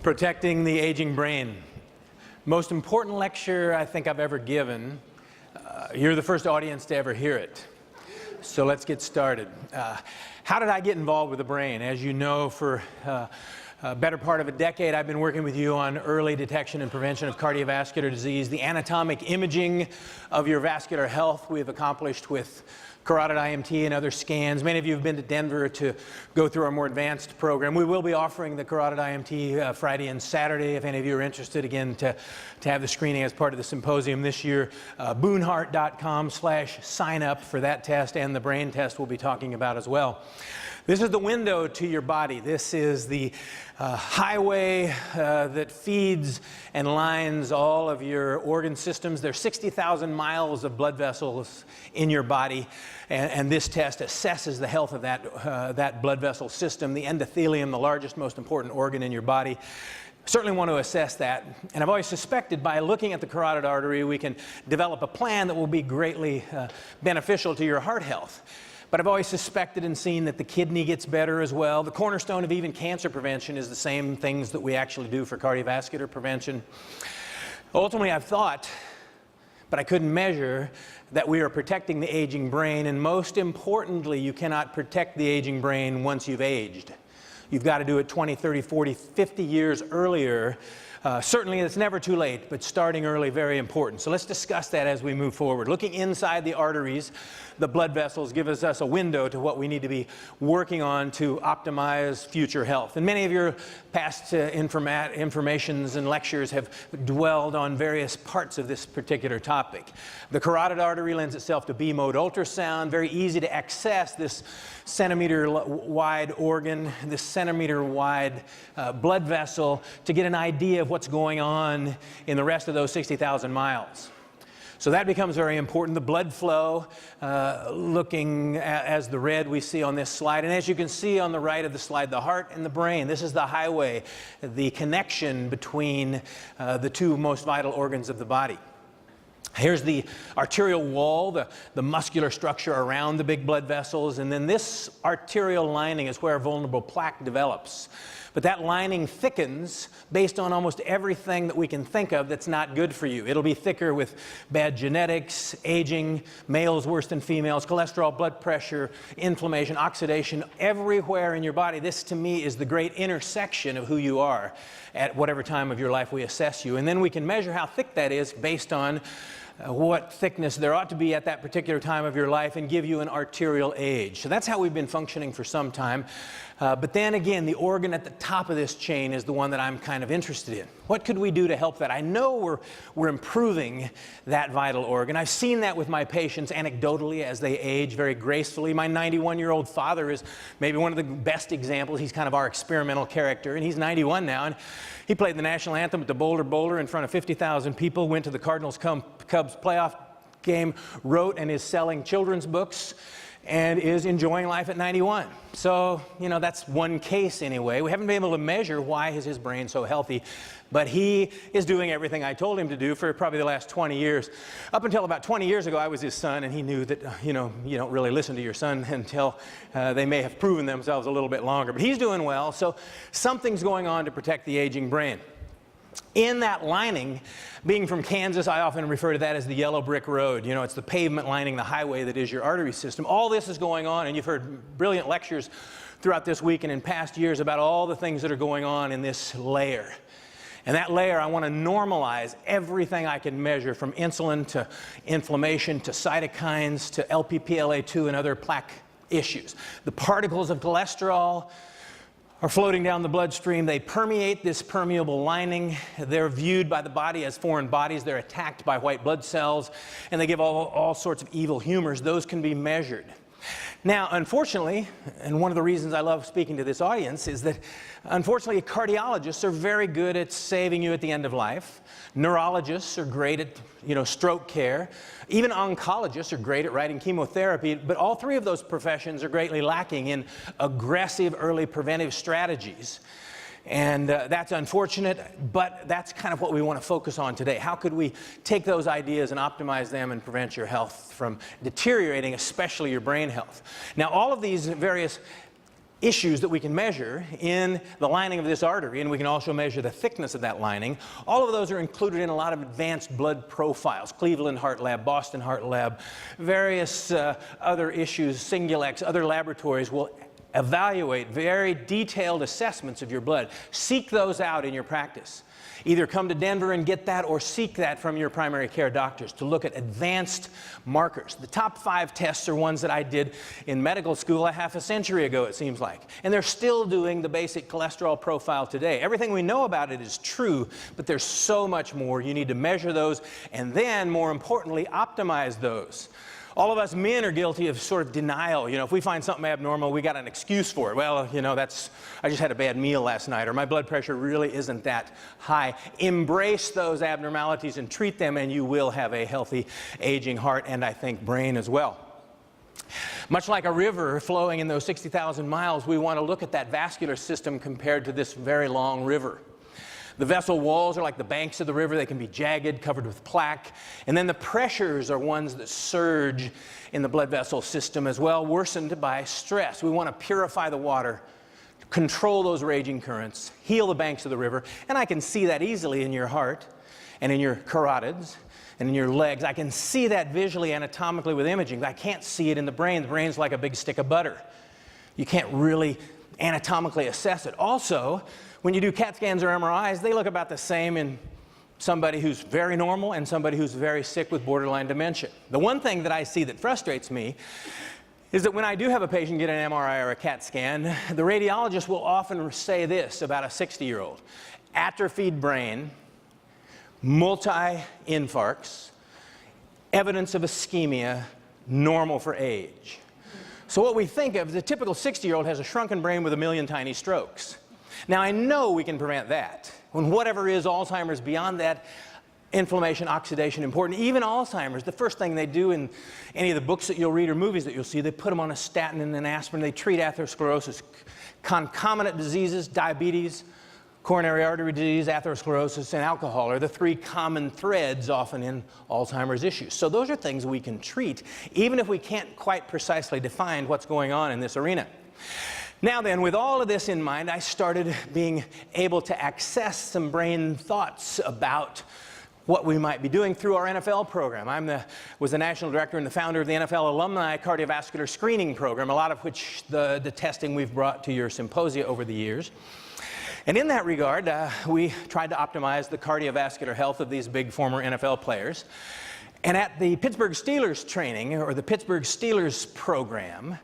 Protecting the Aging Brain. Most important lecture I think I've ever given. You're the first audience to ever hear it. So let's get started. How did I get involved with the brain? As you know, for a better part of a decade, I've been working with you on early detection and prevention of cardiovascular disease, the anatomic imaging of your vascular health we have accomplished with carotid IMT and other scans. Many of you have been to Denver to go through our more advanced program. We will be offering the carotid IMT Friday and Saturday if any of you are interested, again, to have the screening as part of the symposium this year. Booneheart.com/sign up for that test, and the brain test we'll be talking about as well. This is the window to your body. This is the highway that feeds and lines all of your organ systems. There's 60,000 miles of blood vessels in your body, and this test assesses the health of that blood vessel system, the endothelium, the largest, most important organ in your body. Certainly want to assess that, and I've always suspected by looking at the carotid artery we can develop a plan that will be greatly beneficial to your heart health. But I've always suspected and seen that the kidney gets better as well. The cornerstone of even cancer prevention is the same things that we actually do for cardiovascular prevention. Ultimately, I've thought, but I couldn't measure, that we are protecting the aging brain, and most importantly, you cannot protect the aging brain once you've aged. You've got to do it 20, 30, 40, 50 years earlier. Certainly, it's never too late, but starting early, very important. So let's discuss that as we move forward. Looking inside the arteries, the blood vessels give us a window to what we need to be working on to optimize future health. And many of your past informations and lectures have dwelled on various parts of this particular topic. The carotid artery lends itself to B-mode ultrasound, very easy to access this centimeter-wide organ, this centimeter-wide blood vessel, to get an idea of what's going on in the rest of those 60,000 miles. So that becomes very important. The blood flow, looking as the red we see on this slide. And as you can see on the right of the slide, the heart and the brain. This is the highway, the connection between the two most vital organs of the body. Here's the arterial wall, the muscular structure around the big blood vessels, and then this arterial lining is where vulnerable plaque develops. But that lining thickens based on almost everything that we can think of that's not good for you. It'll be thicker with bad genetics, aging, males worse than females, cholesterol, blood pressure, inflammation, oxidation, everywhere in your body. This, to me, is the great intersection of who you are at whatever time of your life we assess you. And then we can measure how thick that is based on what thickness there ought to be at that particular time of your life and give you an arterial age. So that's how we've been functioning for some time. But then again, the organ at the top of this chain is the one that I'm kind of interested in. What could we do to help that? I know we're improving that vital organ. I've seen that with my patients anecdotally as they age very gracefully. My 91-year-old father is maybe one of the best examples. He's kind of our experimental character, and he's 91 now. And he played the national anthem at the Boulder in front of 50,000 people, went to the Cardinals-Cubs playoff game, wrote and is selling children's books, and is enjoying life at 91. So, you know, that's one case anyway. We haven't been able to measure why is his brain so healthy, but he is doing everything I told him to do for probably the last 20 years. Up until about 20 years ago, I was his son, and he knew that, you know, you don't really listen to your son until they may have proven themselves a little bit longer. But he's doing well, so something's going on to protect the aging brain. In that lining, being from Kansas, I often refer to that as the yellow brick road. You know, it's the pavement lining the highway that is your artery system. All this is going on, and you've heard brilliant lectures throughout this week and in past years about all the things that are going on in this layer. And that layer, I want to normalize everything I can measure, from insulin to inflammation to cytokines to LPPLA2 and other plaque issues. The particles of cholesterol are floating down the bloodstream. They permeate this permeable lining. They're viewed by the body as foreign bodies. They're attacked by white blood cells, and they give all sorts of evil humors. Those can be measured. Now, unfortunately, and one of the reasons I love speaking to this audience is that, unfortunately, cardiologists are very good at saving you at the end of life. Neurologists are great at, stroke care. Even oncologists are great at writing chemotherapy, but all three of those professions are greatly lacking in aggressive early preventive strategies. And that's unfortunate, but that's kind of what we want to focus on today. How could we take those ideas and optimize them and prevent your health from deteriorating, especially your brain health? Now, all of these various issues that we can measure in the lining of this artery, and we can also measure the thickness of that lining. All of those are included in a lot of advanced blood profiles, Cleveland Heart Lab, Boston Heart Lab, various other issues, Singulex, other laboratories will evaluate very detailed assessments of your blood. Seek those out in your practice. Either come to Denver and get that, or seek that from your primary care doctors to look at advanced markers. The top 5 tests are ones that I did in medical school a half a century ago, it seems like. And they're still doing the basic cholesterol profile today. Everything we know about it is true, but there's so much more. You need to measure those, and then, more importantly, optimize those. All of us men are guilty of sort of denial. You know, if we find something abnormal, we got an excuse for it. Well, you know, I just had a bad meal last night, or my blood pressure really isn't that high. Embrace those abnormalities and treat them, and you will have a healthy aging heart, and I think brain as well. Much like a river flowing in those 60,000 miles, we want to look at that vascular system compared to this very long river. The vessel walls are like the banks of the river. They can be jagged, covered with plaque. And then the pressures are ones that surge in the blood vessel system as well, worsened by stress. We want to purify the water, control those raging currents, heal the banks of the river. And I can see that easily in your heart and in your carotids and in your legs. I can see that visually, anatomically with imaging, but I can't see it in the brain. The brain's like a big stick of butter. You can't really anatomically assess it. Also, when you do CAT scans or MRIs, they look about the same in somebody who's very normal and somebody who's very sick with borderline dementia. The one thing that I see that frustrates me is that when I do have a patient get an MRI or a CAT scan, the radiologist will often say this about a 60-year-old. Atrophied brain, multi-infarcts, evidence of ischemia, normal for age. So what we think of is a typical 60-year-old has a shrunken brain with a million tiny strokes. Now, I know we can prevent that. When whatever is Alzheimer's, beyond that, inflammation, oxidation, important. Even Alzheimer's, the first thing they do in any of the books that you'll read or movies that you'll see, they put them on a statin and an aspirin. They treat atherosclerosis, concomitant diseases, diabetes, coronary artery disease, atherosclerosis, and alcohol are the 3 common threads often in Alzheimer's issues. So those are things we can treat, even if we can't quite precisely define what's going on in this arena. Now then, with all of this in mind, I started being able to access some brain thoughts about what we might be doing through our NFL program. I was the national director and the founder of the NFL Alumni Cardiovascular Screening Program, a lot of which the testing we've brought to your symposia over the years. And in that regard, we tried to optimize the cardiovascular health of these big former NFL players. And at the Pittsburgh Steelers training, or the Pittsburgh Steelers program,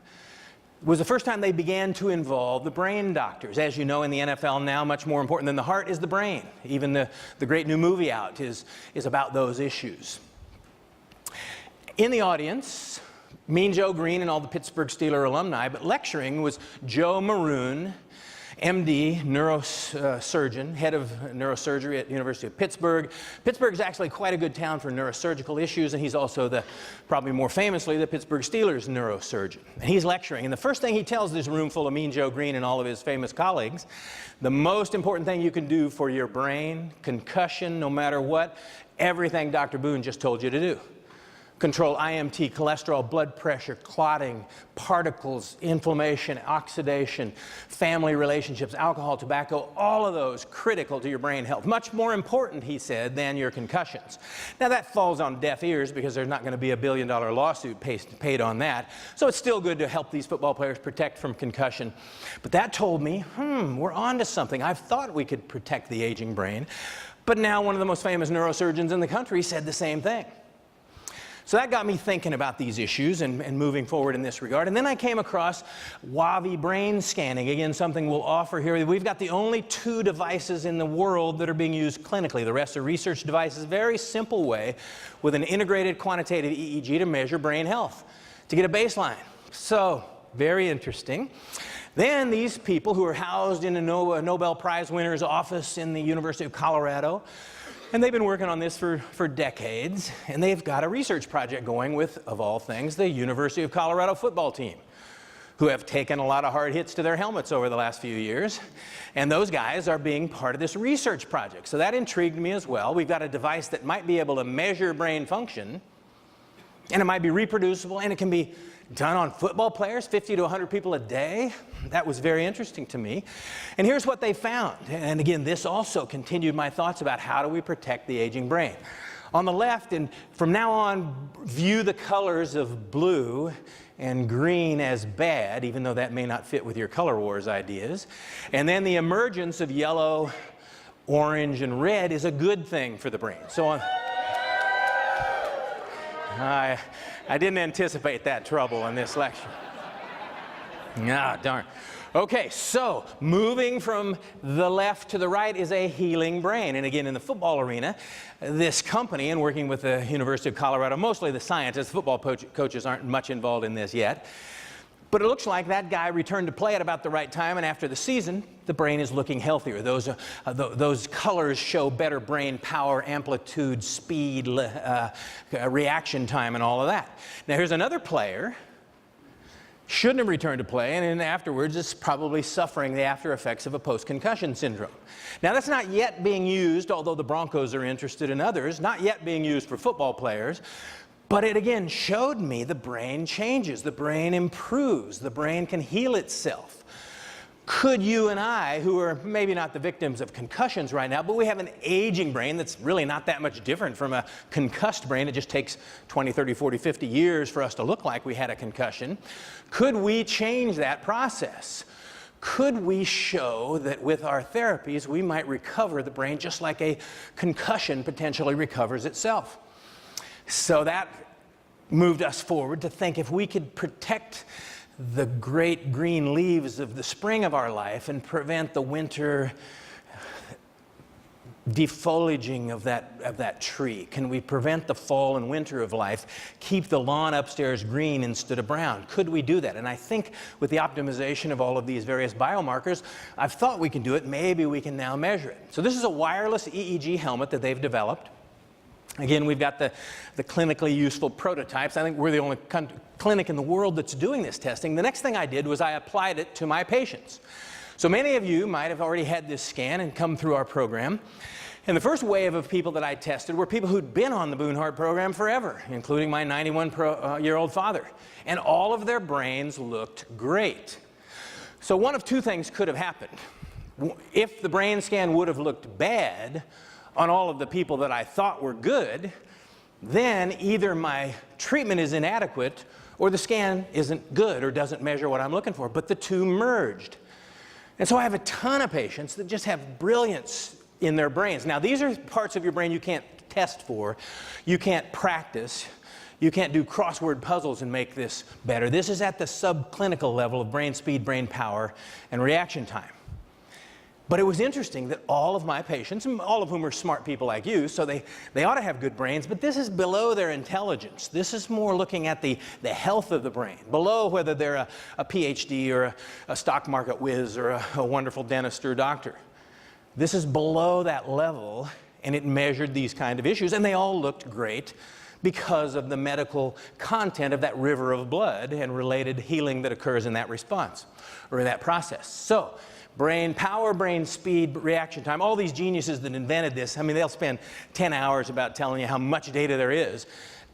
was the first time they began to involve the brain doctors. As you know, in the NFL now, much more important than the heart is the brain. Even the great new movie out is about those issues. In the audience, Mean Joe Green and all the Pittsburgh Steelers alumni, but lecturing was Joe Maroon, MD, neurosurgeon, head of neurosurgery at the University of Pittsburgh. Pittsburgh is actually quite a good town for neurosurgical issues, and he's also probably more famously, the Pittsburgh Steelers neurosurgeon. And he's lecturing, and the first thing he tells this room full of Mean Joe Green and all of his famous colleagues, the most important thing you can do for your brain, concussion, no matter what, everything Dr. Boone just told you to do. Control IMT, cholesterol, blood pressure, clotting, particles, inflammation, oxidation, family relationships, alcohol, tobacco, all of those critical to your brain health. Much more important, he said, than your concussions. Now that falls on deaf ears because there's not going to be $1 billion lawsuit paid on that. So it's still good to help these football players protect from concussion. But that told me, we're on to something. I've thought we could protect the aging brain. But now one of the most famous neurosurgeons in the country said the same thing. So that got me thinking about these issues and moving forward in this regard. And then I came across WAVI brain scanning, again, something we'll offer here. We've got the only 2 devices in the world that are being used clinically. The rest are research devices, very simple way with an integrated quantitative EEG to measure brain health, to get a baseline. So, very interesting. Then these people who are housed in a Nobel Prize winner's office in the University of Colorado, and they've been working on this for decades, and they've got a research project going with, of all things, the University of Colorado football team, who have taken a lot of hard hits to their helmets over the last few years. And those guys are being part of this research project. So that intrigued me as well. We've got a device that might be able to measure brain function, and it might be reproducible, and it can be done on football players, 50 to 100 people a day. That was very interesting to me. And here's what they found. And again, this also continued my thoughts about how do we protect the aging brain. On the left, and from now on, view the colors of blue and green as bad, even though that may not fit with your color wars ideas. And then the emergence of yellow, orange, and red is a good thing for the brain. So I didn't anticipate that trouble in this lecture. Ah, darn. Okay, so moving from the left to the right is a healing brain. And again, in the football arena, this company, and working with the University of Colorado, mostly the scientists, football coaches aren't much involved in this yet. But it looks like that guy returned to play at about the right time, and after the season, the brain is looking healthier. Those colors show better brain power, amplitude, speed, reaction time, and all of that. Now, here's another player. Shouldn't have returned to play, and then afterwards is probably suffering the after effects of a post-concussion syndrome. Now, that's not yet being used, although the Broncos are interested in others, not yet being used for football players. But it again showed me the brain changes, the brain improves, the brain can heal itself. Could you and I, who are maybe not the victims of concussions right now, but we have an aging brain that's really not that much different from a concussed brain, it just takes 20, 30, 40, 50 years for us to look like we had a concussion, could we change that process? Could we show that with our therapies we might recover the brain just like a concussion potentially recovers itself? So that moved us forward to think if we could protect the great green leaves of the spring of our life and prevent the winter defoliaging of that tree. Can we prevent the fall and winter of life, keep the lawn upstairs green instead of brown? Could we do that? And I think with the optimization of all of these various biomarkers, I've thought we can do it. Maybe we can now measure it. So this is a wireless EEG helmet that they've developed. Again, we've got the clinically useful prototypes. I think we're the only clinic in the world that's doing this testing. The next thing I did was I applied it to my patients. So many of you might have already had this scan and come through our program. And the first wave of people that I tested were people who'd been on the Boone Heart program forever, including my 91-year-old father. And all of their brains looked great. So one of two things could have happened. If the brain scan would have looked bad on all of the people that I thought were good, then either my treatment is inadequate or the scan isn't good or doesn't measure what I'm looking for. But the two merged. And so I have a ton of patients that just have brilliance in their brains. Now, these are parts of your brain you can't test for, you can't practice, you can't do crossword puzzles and make this better. This is at the subclinical level of brain speed, brain power, and reaction time. But it was interesting that all of my patients, all of whom are smart people like you, so they ought to have good brains, but this is below their intelligence. This is more looking at the health of the brain, below whether they're a PhD or a stock market whiz or a wonderful dentist or doctor. This is below that level, and it measured these kind of issues, and they all looked great because of the medical content of that river of blood and related healing that occurs in that response, or in that process. So, brain power, brain speed, reaction time, all these geniuses that invented this, I mean, they'll spend 10 hours about telling you how much data there is.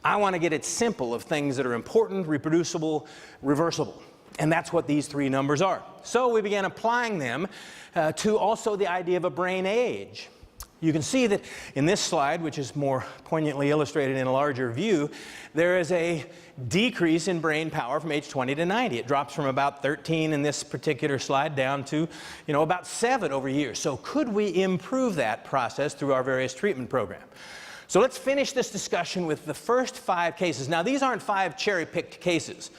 I want to get it simple of things that are important, reproducible, reversible. And that's what these three numbers are. So we began applying them to also the idea of a brain age. You can see that in this slide, which is more poignantly illustrated in a larger view, there is a decrease in brain power from age 20 to 90. It drops from about 13 in this particular slide down to, about 7 over years. So could we improve that process through our various treatment program? So let's finish this discussion with the first 5 cases. Now, these aren't 5 cherry-picked cases,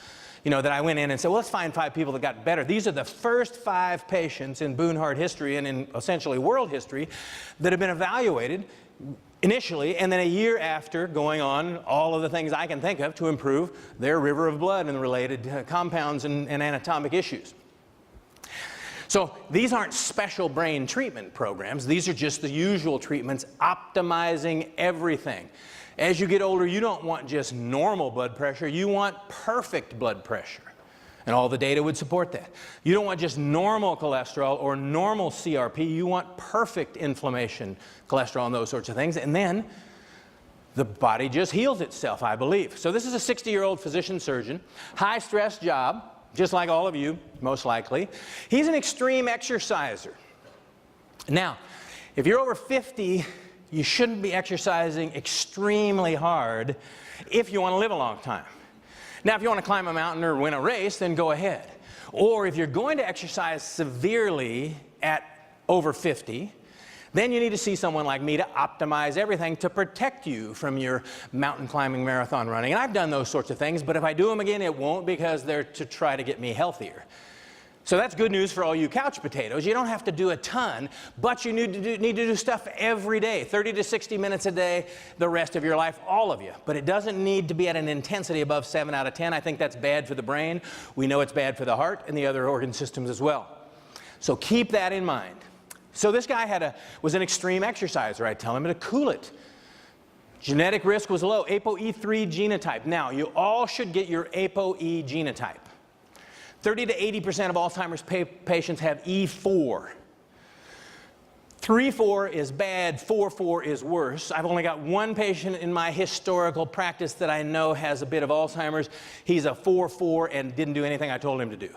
that I went in and said, well, let's find 5 people that got better. These are the first 5 patients in Boone Heart history and in essentially world history that have been evaluated initially, and then a year after going on all of the things I can think of to improve their river of blood and the related compounds and anatomic issues. So these aren't special brain treatment programs. These are just the usual treatments optimizing everything. As you get older, you don't want just normal blood pressure, you want perfect blood pressure. And all the data would support that. You don't want just normal cholesterol or normal CRP, you want perfect inflammation, cholesterol, and those sorts of things. And then the body just heals itself, I believe. So this is a 60-year-old physician surgeon, high stress job, just like all of you, most likely. He's an extreme exerciser. Now, if you're over 50, you shouldn't be exercising extremely hard if you want to live a long time. Now, if you want to climb a mountain or win a race, then go ahead. Or if you're going to exercise severely at over 50, then you need to see someone like me to optimize everything to protect you from your mountain climbing, marathon running. And I've done those sorts of things, but if I do them again, it won't, because they're to try to get me healthier. So that's good news for all you couch potatoes. You don't have to do a ton, but you need to do stuff every day, 30 to 60 minutes a day, the rest of your life, all of you. But it doesn't need to be at an intensity above 7 out of 10. I think that's bad for the brain. We know it's bad for the heart and the other organ systems as well. So keep that in mind. So this guy was an extreme exerciser. I tell him to cool it. Genetic risk was low, ApoE3 genotype. Now, you all should get your ApoE genotype. 30 to 80% of Alzheimer's patients have E4. 3-4 is bad, 4-4 is worse. I've only got one patient in my historical practice that I know has a bit of Alzheimer's. He's a 4-4 and didn't do anything I told him to do.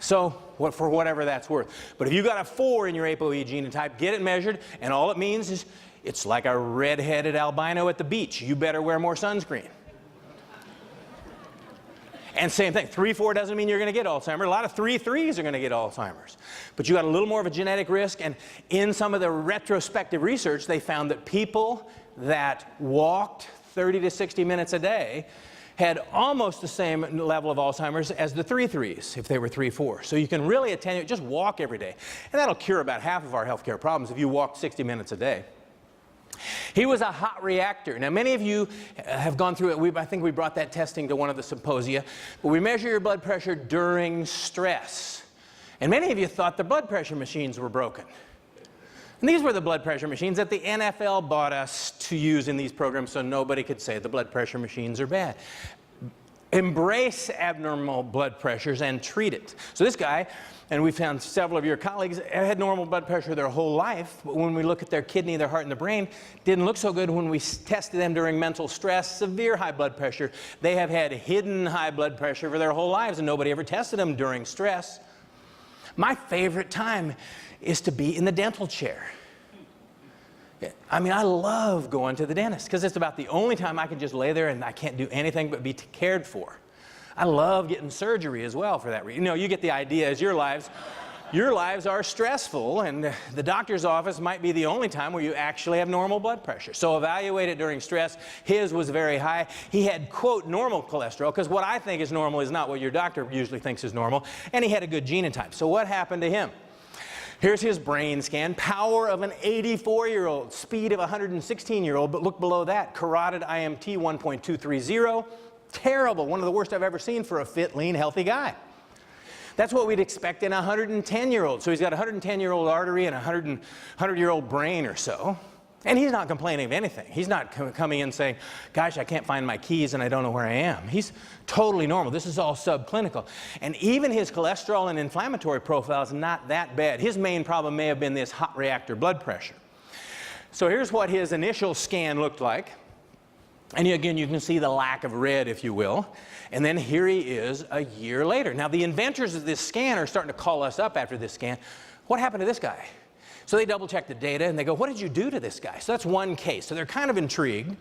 So, for whatever that's worth. But if you got a 4 in your ApoE genotype, get it measured, and all it means is it's like a red-headed albino at the beach. You better wear more sunscreen. And same thing, 3-4 doesn't mean you're going to get Alzheimer's. A lot of 3-3s are going to get Alzheimer's. But you got a little more of a genetic risk, and in some of the retrospective research, they found that people that walked 30 to 60 minutes a day had almost the same level of Alzheimer's as the 3-3s if they were 3-4. So you can really attenuate, just walk every day. And that'll cure about half of our healthcare problems if you walk 60 minutes a day. He was a hot reactor. Now, many of you have gone through it. I think we brought that testing to one of the symposia. But we measure your blood pressure during stress. And many of you thought the blood pressure machines were broken. And these were the blood pressure machines that the NFL bought us to use in these programs so nobody could say the blood pressure machines are bad. Embrace abnormal blood pressures and treat it. So this guy, and we found several of your colleagues, had normal blood pressure their whole life, but when we look at their kidney, their heart, and the brain, didn't look so good when we tested them during mental stress, severe high blood pressure. They have had hidden high blood pressure for their whole lives, and nobody ever tested them during stress. My favorite time is to be in the dental chair. I mean, I love going to the dentist because it's about the only time I can just lay there and I can't do anything but be cared for. I love getting surgery as well for that reason. You know, you get the idea as your lives are stressful, and the doctor's office might be the only time where you actually have normal blood pressure. So evaluate it during stress. His was very high. He had, quote, normal cholesterol, because what I think is normal is not what your doctor usually thinks is normal, and he had a good genotype. So what happened to him? Here's his brain scan. Power of an 84-year-old, speed of a 116-year-old, but look below that, carotid IMT 1.230. Terrible, one of the worst I've ever seen for a fit, lean, healthy guy. That's what we'd expect in a 110-year-old. So he's got a 110-year-old artery and a 100-year-old brain or so. And he's not complaining of anything. He's not coming in saying, gosh, I can't find my keys and I don't know where I am. He's totally normal. This is all subclinical. And even his cholesterol and inflammatory profile is not that bad. His main problem may have been this hot reactor blood pressure. So here's what his initial scan looked like. And again, you can see the lack of red, if you will. And then here he is a year later. Now, the inventors of this scan are starting to call us up after this scan. What happened to this guy? So they double check the data and they go, what did you do to this guy? So that's one case. So they're kind of intrigued.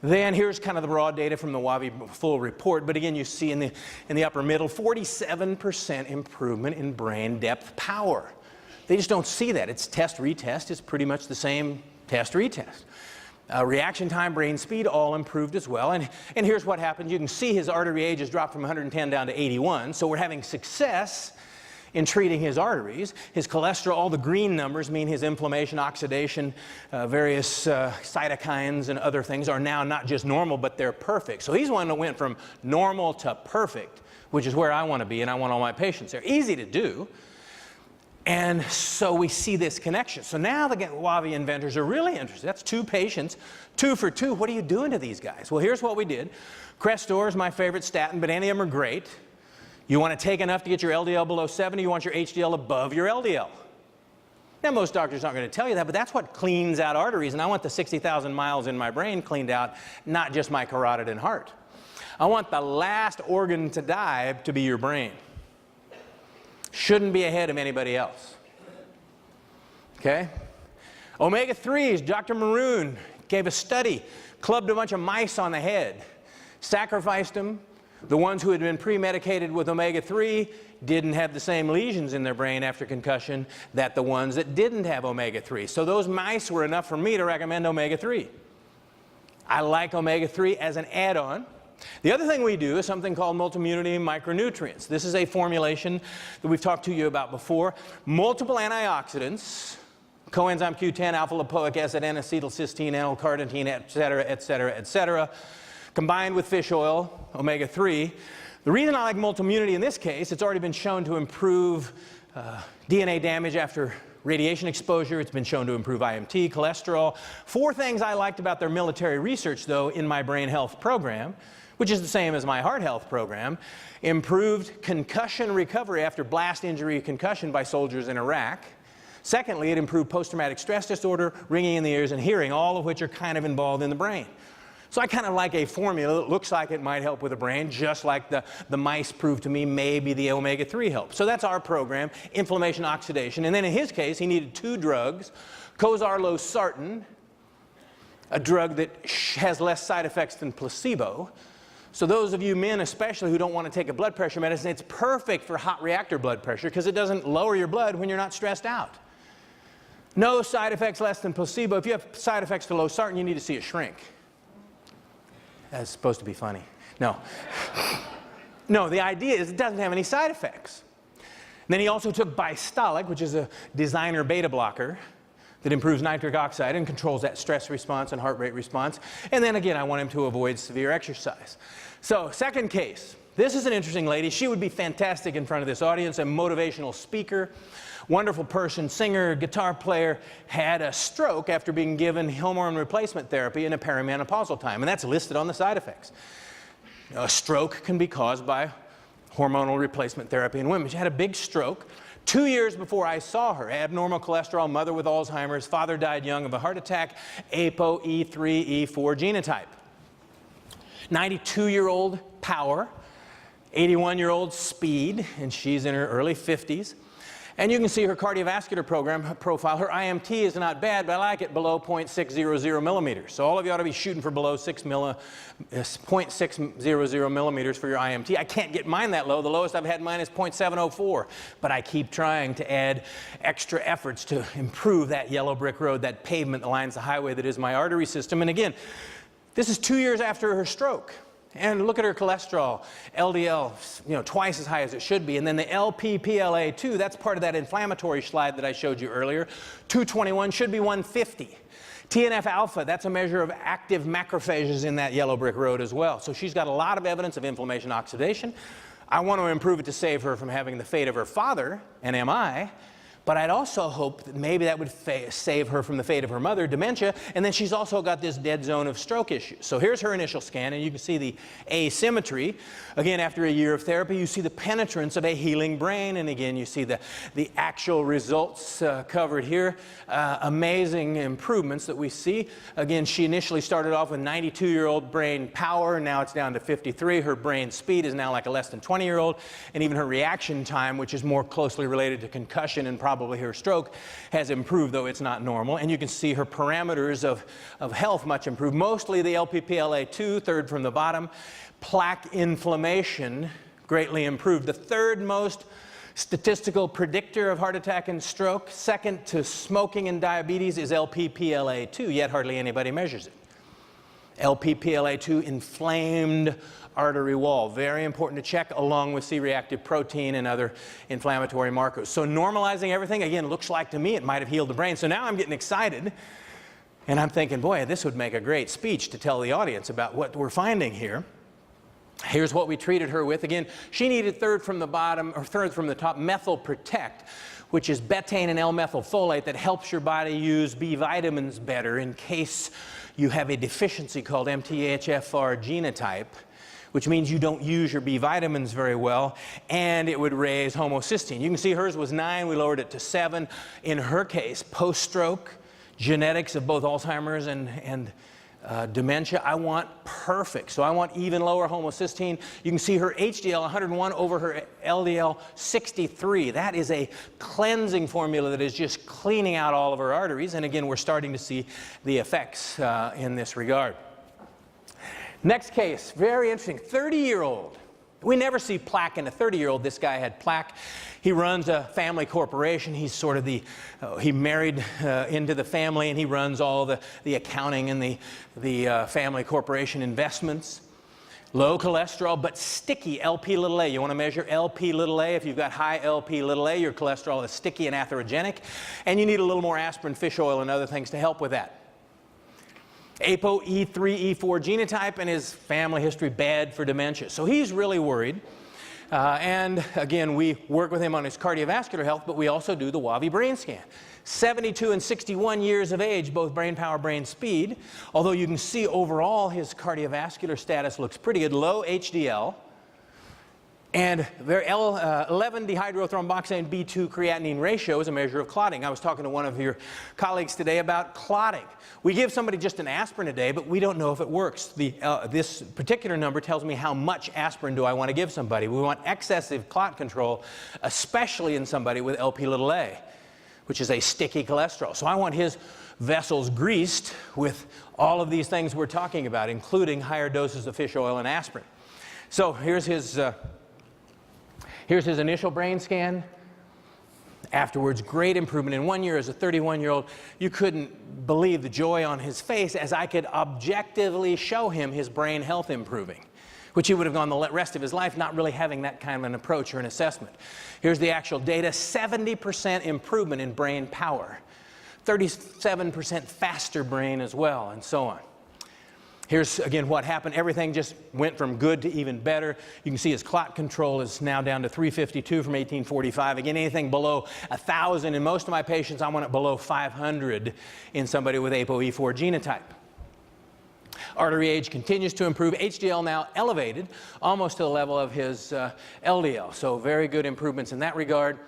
Then here's kind of the raw data from the WAVI full report. But again, you see in the upper middle, 47% improvement in brain depth power. They just don't see that. It's test, retest. It's pretty much the same test, retest. Reaction time, brain speed, all improved as well. And here's what happened. You can see his artery age has dropped from 110 down to 81. So we're having success in treating his arteries. His cholesterol, all the green numbers mean his inflammation, oxidation, various cytokines and other things are now not just normal, but they're perfect. So he's one that went from normal to perfect, which is where I want to be, and I want all my patients there. Easy to do. And so we see this connection. So now the WAVI inventors are really interested. That's 2 patients, 2 for 2. What are you doing to these guys? Well, here's what we did. Crestor is my favorite statin, but any of them are great. You want to take enough to get your LDL below 70. You want your HDL above your LDL. Now, most doctors aren't going to tell you that, but that's what cleans out arteries, and I want the 60,000 miles in my brain cleaned out, not just my carotid and heart. I want the last organ to die to be your brain. Shouldn't be ahead of anybody else. Okay? Omega-3s, Dr. Maroon gave a study, clubbed a bunch of mice on the head, sacrificed them. The ones who had been pre-medicated with omega-3 didn't have the same lesions in their brain after concussion that the ones that didn't have omega-3. So those mice were enough for me to recommend omega-3. I like omega-3 as an add-on. The other thing we do is something called multi-immunity micronutrients. This is a formulation that we've talked to you about before. Multiple antioxidants, coenzyme Q10, alpha-lipoic acid, N-acetylcysteine, L-carnitine, et cetera, et cetera, et cetera, combined with fish oil, omega-3. The reason I like multi-immunity in this case, it's already been shown to improve DNA damage after radiation exposure. It's been shown to improve IMT, cholesterol. 4 things I liked about their military research, though, in my brain health program, which is the same as my heart health program. Improved concussion recovery after blast injury concussion by soldiers in Iraq. Secondly, it improved post-traumatic stress disorder, ringing in the ears, and hearing, all of which are kind of involved in the brain. So I kind of like a formula that looks like it might help with the brain, just like the mice proved to me maybe the omega-3 helps. So that's our program, inflammation, oxidation. And then in his case, he needed 2 drugs, cozarlosartan, a drug that has less side effects than placebo. So those of you men especially who don't want to take a blood pressure medicine, it's perfect for hot reactor blood pressure because it doesn't lower your blood when you're not stressed out. No side effects less than placebo. If you have side effects to losartan, you need to see a shrink. That's supposed to be funny. No. No, the idea is it doesn't have any side effects. And then he also took Bistolic, which is a designer beta blocker that improves nitric oxide and controls that stress response and heart rate response. And then again, I want him to avoid severe exercise. So, second case. This is an interesting lady. She would be fantastic in front of this audience, a motivational speaker, wonderful person, singer, guitar player, had a stroke after being given hormone replacement therapy in a perimenopausal time, and that's listed on the side effects. A stroke can be caused by hormonal replacement therapy in women. She had a big stroke. 2 years before I saw her, abnormal cholesterol, mother with Alzheimer's, father died young of a heart attack, ApoE3, E4 genotype. 92-year-old power, 81-year-old speed, and she's in her early 50s. And you can see her cardiovascular profile. Her IMT is not bad, but I like it below 0.600 millimeters. So all of you ought to be shooting for below 0.600 millimeters for your IMT. I can't get mine that low. The lowest I've had mine is 0.704. But I keep trying to add extra efforts to improve that yellow brick road, that pavement that lines the highway that is my artery system. And again, this is 2 years after her stroke. And look at her cholesterol, LDL, twice as high as it should be. And then the LPPLA2, that's part of that inflammatory slide that I showed you earlier. 221 should be 150. TNF alpha, that's a measure of active macrophages in that yellow brick road as well. So she's got a lot of evidence of inflammation oxidation. I want to improve it to save her from having the fate of her father, an MI. But I'd also hope that maybe that would save her from the fate of her mother, dementia, and then she's also got this dead zone of stroke issues. So here's her initial scan, and you can see the asymmetry. Again, after a year of therapy, you see the penetrance of a healing brain, and again, you see the actual results covered here. Amazing improvements that we see. Again, she initially started off with 92-year-old brain power, now it's down to 53. Her brain speed is now like a less than 20-year-old, and even her reaction time, which is more closely related to concussion and probably her stroke, has improved, though it's not normal. And you can see her parameters of health much improved. Mostly the LPPLA2, third from the bottom. Plaque inflammation greatly improved. The third most statistical predictor of heart attack and stroke, second to smoking and diabetes, is LPPLA2, yet hardly anybody measures it. LPPLA2, inflamed artery wall. Very important to check, along with C-reactive protein and other inflammatory markers. So normalizing everything, again, looks like to me it might have healed the brain. So now I'm getting excited, and I'm thinking, boy, this would make a great speech to tell the audience about what we're finding here. Here's what we treated her with. Again, she needed third from the bottom, or third from the top, Methyl Protect, which is betaine and L-methylfolate that helps your body use B vitamins better in case you have a deficiency called MTHFR genotype, which means you don't use your B vitamins very well, and it would raise homocysteine. You can see hers was 9, we lowered it to 7. In her case, post-stroke, genetics of both Alzheimer's and dementia, I want perfect. So I want even lower homocysteine. You can see her HDL 101 over her LDL 63. That is a cleansing formula that is just cleaning out all of her arteries. And again, we're starting to see the effects in this regard. Next case, very interesting, 30-year-old. We never see plaque in a 30-year-old. This guy had plaque. He runs a family corporation. He's sort of he married into the family, and he runs all the accounting and the family corporation investments. Low cholesterol, but sticky LP(a). You want to measure LP(a). If you've got high LP(a), your cholesterol is sticky and atherogenic, and you need a little more aspirin, fish oil, and other things to help with that. ApoE3, E4 genotype, and his family history bad for dementia. So he's really worried. And again, we work with him on his cardiovascular health, but we also do the WAVI brain scan. 72 and 61 years of age, both brain power, brain speed. Although you can see overall his cardiovascular status looks pretty good. Low HDL. And their L11 dehydrothromboxane B2 creatinine ratio is a measure of clotting. I was talking to one of your colleagues today about clotting. We give somebody just an aspirin a day, but we don't know if it works. This particular number tells me how much aspirin do I want to give somebody. We want excessive clot control, especially in somebody with LP(a), which is a sticky cholesterol. So I want his vessels greased with all of these things we're talking about, including higher doses of fish oil and aspirin. So here's his initial brain scan. Afterwards, great improvement. In 1 year as a 31-year-old, you couldn't believe the joy on his face as I could objectively show him his brain health improving, which he would have gone the rest of his life not really having that kind of an approach or an assessment. Here's the actual data, 70% improvement in brain power, 37% faster brain as well, and so on. Here's, again, what happened. Everything just went from good to even better. You can see his clot control is now down to 352 from 1845. Again, anything below 1,000 in most of my patients, I want it below 500 in somebody with ApoE4 genotype. Artery age continues to improve. HDL now elevated almost to the level of his LDL. So very good improvements in that regard.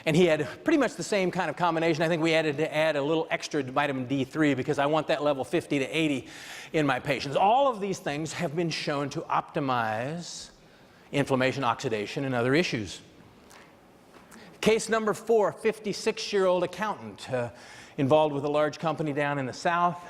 And he had pretty much the same kind of combination. I think we had to add a little extra vitamin D3 because I want that level 50 to 80 in my patients. All of these things have been shown to optimize inflammation, oxidation, and other issues. Case number 4, 56-year-old accountant involved with a large company down in the South.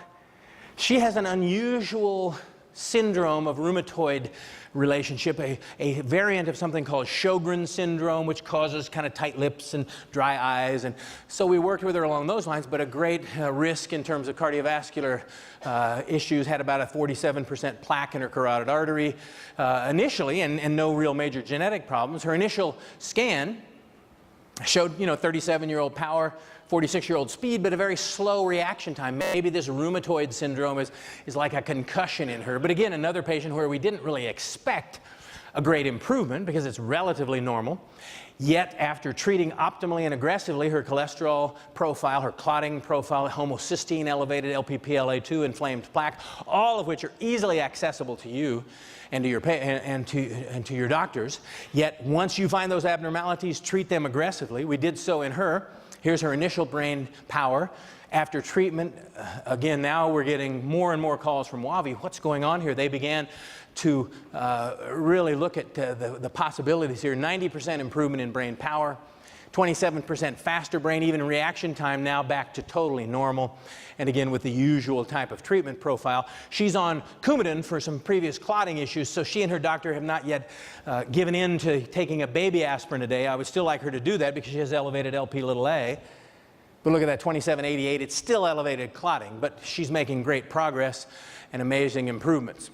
She has an unusual syndrome of rheumatoid relationship, a variant of something called Sjogren's syndrome, which causes kind of tight lips and dry eyes. And so we worked with her along those lines, but a great risk in terms of cardiovascular issues, had about a 47% plaque in her carotid artery initially, and no real major genetic problems. Her initial scan showed, 37-year-old power, 46-year-old speed, but a very slow reaction time. Maybe this rheumatoid syndrome is like a concussion in her. But again, another patient where we didn't really expect a great improvement because it's relatively normal. Yet, after treating optimally and aggressively, her cholesterol profile, her clotting profile, homocysteine elevated, LPPLA2, inflamed plaque, all of which are easily accessible to you and to your to your doctors. Yet, once you find those abnormalities, treat them aggressively. We did so in her. Here's her initial brain power. After treatment, again, now we're getting more and more calls from WAVI. What's going on here? They began to really look at the possibilities here. 90% improvement in brain power, 27% faster brain, even reaction time now back to totally normal. And again, with the usual type of treatment profile. She's on Coumadin for some previous clotting issues, so she and her doctor have not yet given in to taking a baby aspirin a day. I would still like her to do that because she has elevated LP(a). But look at that 2788, it's still elevated clotting, but she's making great progress and amazing improvements.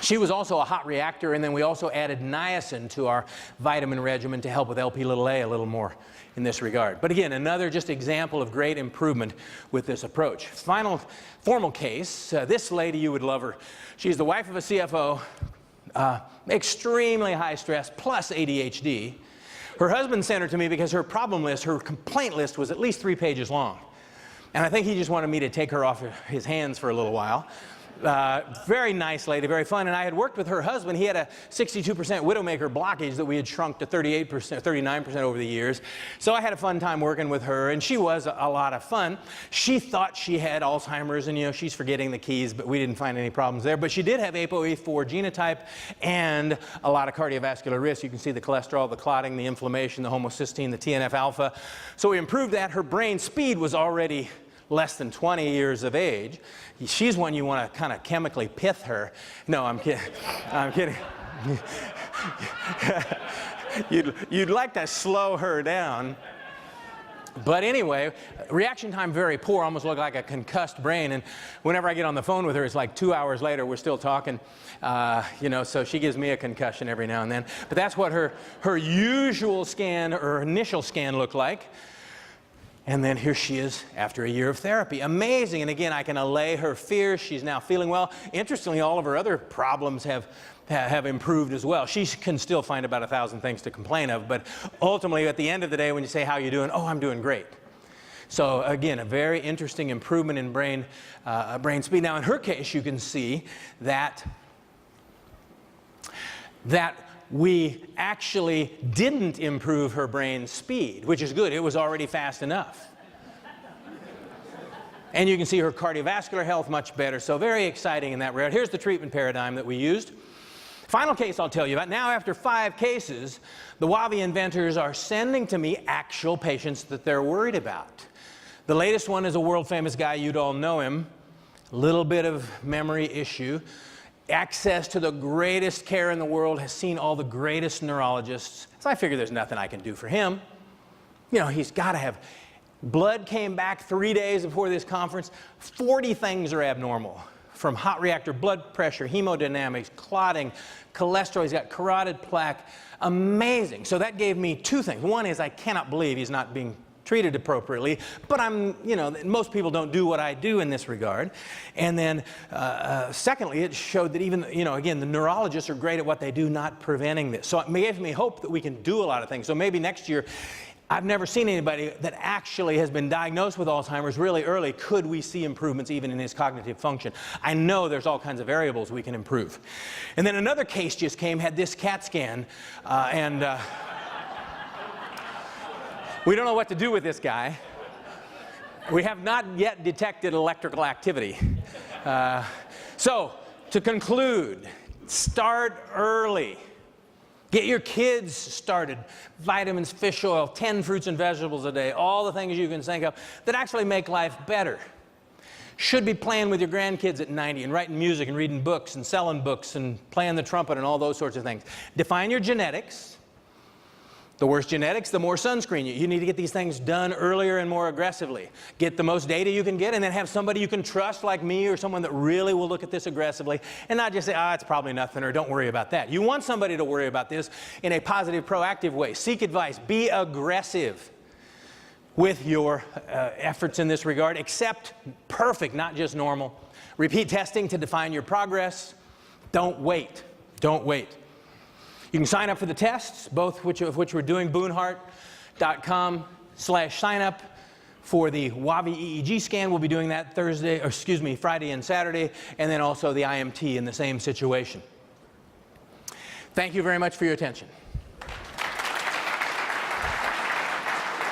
She was also a hot reactor, and then we also added niacin to our vitamin regimen to help with LP(a) a little more in this regard. But again, another just example of great improvement with this approach. Final formal case, this lady, you would love her. She's the wife of a CFO, extremely high stress, plus ADHD. Her husband sent her to me because her problem list, her complaint list was at least 3 pages long. And I think he just wanted me to take her off his hands for a little while. Very nice lady, very fun. And I had worked with her husband. He had a 62% widowmaker blockage that we had shrunk to 38%, 39% over the years. So I had a fun time working with her, and she was a lot of fun. She thought she had Alzheimer's, and, you know, she's forgetting the keys, but we didn't find any problems there. But she did have ApoE4 genotype and a lot of cardiovascular risk. You can see the cholesterol, the clotting, the inflammation, the homocysteine, the TNF-alpha. So we improved that. Her brain speed was already less than 20 years of age. She's one you want to kind of chemically pith her. No, I'm kidding. I'm kidding. You'd like to slow her down. But anyway, reaction time very poor, almost looked like a concussed brain. And whenever I get on the phone with her, it's like 2 hours later, we're still talking. You know, so she gives me a concussion every now and then. But that's what her usual scan, or initial scan, looked like. And then here she is after a year of therapy. Amazing. And again, I can allay her fears. She's now feeling well. Interestingly, all of her other problems have improved as well. She can still find about 1,000 things to complain of, but ultimately, at the end of the day, when you say, how you doing? Oh, I'm doing great. So again, a very interesting improvement in brain speed. Now, in her case, you can see that we actually didn't improve her brain speed, which is good. It was already fast enough. And you can see her cardiovascular health much better. So very exciting in that regard. Here's the treatment paradigm that we used. Final case I'll tell you about. Now, after 5 cases, the Wavi inventors are sending to me actual patients that they're worried about. The latest one is a world-famous guy. You'd all know him. A little bit of memory issue. Access to the greatest care in the world, has seen all the greatest neurologists. So I figure there's nothing I can do for him. You know, he's got to have. Blood came back 3 days before this conference. 40 things are abnormal, from hot reactor blood pressure, hemodynamics, clotting, cholesterol. He's got carotid plaque. Amazing. So that gave me 2 things. One is I cannot believe he's not being treated appropriately, but you know, most people don't do what I do in this regard. And then secondly, it showed that even, you know, again, the neurologists are great at what they do, not preventing this. So it gave me hope that we can do a lot of things. So maybe next year, I've never seen anybody that actually has been diagnosed with Alzheimer's really early. Could we see improvements even in his cognitive function? I know there's all kinds of variables we can improve. And then another case just came, had this CAT scan, we don't know what to do with this guy. We have not yet detected electrical activity. So, to conclude, start early. Get your kids started. Vitamins, fish oil, 10 fruits and vegetables a day, all the things you can think of that actually make life better. Should be playing with your grandkids at 90 and writing music and reading books and selling books and playing the trumpet and all those sorts of things. Define your genetics. The worse genetics, the more sunscreen. You need to get these things done earlier and more aggressively. Get the most data you can get, and then have somebody you can trust like me, or someone that really will look at this aggressively and not just say, it's probably nothing, or don't worry about that. You want somebody to worry about this in a positive, proactive way. Seek advice. Be aggressive with your efforts in this regard. Accept perfect, not just normal. Repeat testing to define your progress. Don't wait. Don't wait. You can sign up for the tests, both of which we're doing, booneheart.com/signup for the Wavi EEG scan. We'll be doing that Friday and Saturday, and then also the IMT in the same situation. Thank you very much for your attention.